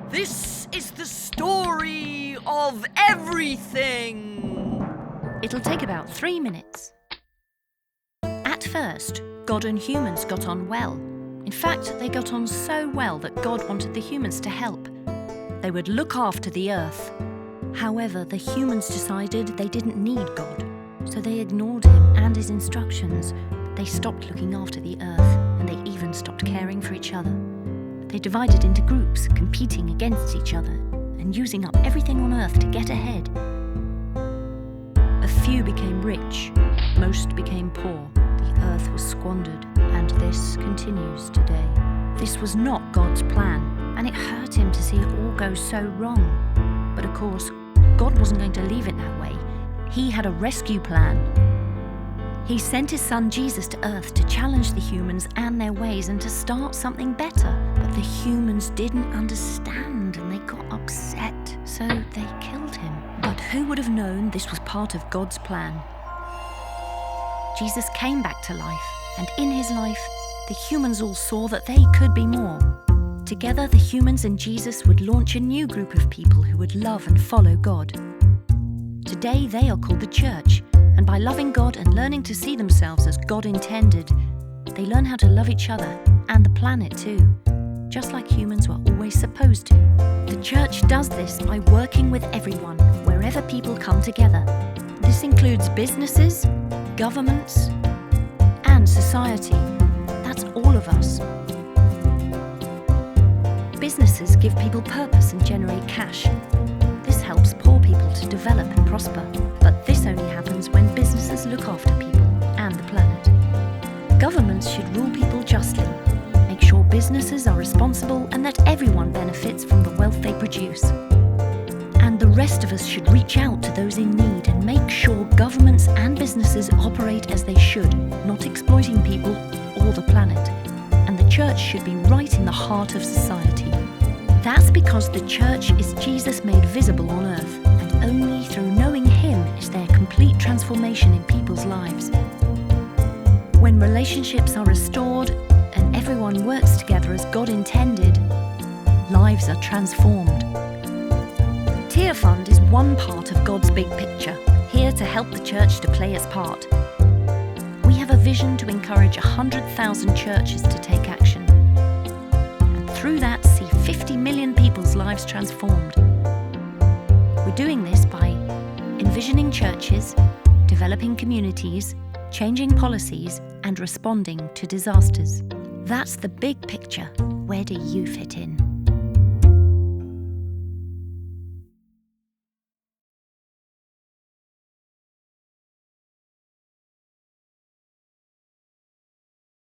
This is the story of everything. It'll take about 3 minutes. At first, God and humans got on well. In fact, they got on so well that God wanted the humans to help. They would look after the earth. However, the humans decided they didn't need God, so they ignored him and his instructions. They stopped looking after the earth, and they even stopped caring for each other. They divided into groups, competing against each other and using up everything on earth to get ahead. A few became rich, most became poor. The earth was squandered, and this continues today. This was not God's plan, and it hurt him to see it all go so wrong. But of course, God wasn't going to leave it that way. He had a rescue plan. He sent his son Jesus to earth to challenge the humans and their ways and to start something better. But the humans didn't understand and they got upset, so they killed him. But who would have known this was part of God's plan? Jesus came back to life, and in his life, the humans all saw that they could be more. Together, the humans and Jesus would launch a new group of people who would love and follow God. Today, they are called the Church, and by loving God and learning to see themselves as God intended, they learn how to love each other and the planet too, just like humans were always supposed to. The Church does this by working with everyone, wherever people come together. This includes businesses, governments, and society. That's all of us. Businesses give people purpose and generate cash. This helps poor people to develop and prosper. But this only happens when businesses look after people and the planet. Governments should rule people justly, make sure businesses are responsible and that everyone benefits from the wealth they produce. And the rest of us should reach out to those in need and make sure governments and businesses operate as they should, not exploiting people or the planet. And the Church should be right in the heart of society. That's because the Church is Jesus made visible on earth, and only through knowing him is there complete transformation in people's lives. When relationships are restored and everyone works together as God intended, lives are transformed. Tear Fund is one part of God's big picture, here to help the Church to play its part. We have a vision to encourage 100,000 churches to take action, and through that see 50 million people's lives transformed. We're doing this by envisioning churches, developing communities, changing policies, and responding to disasters. That's the big picture. Where do you fit in?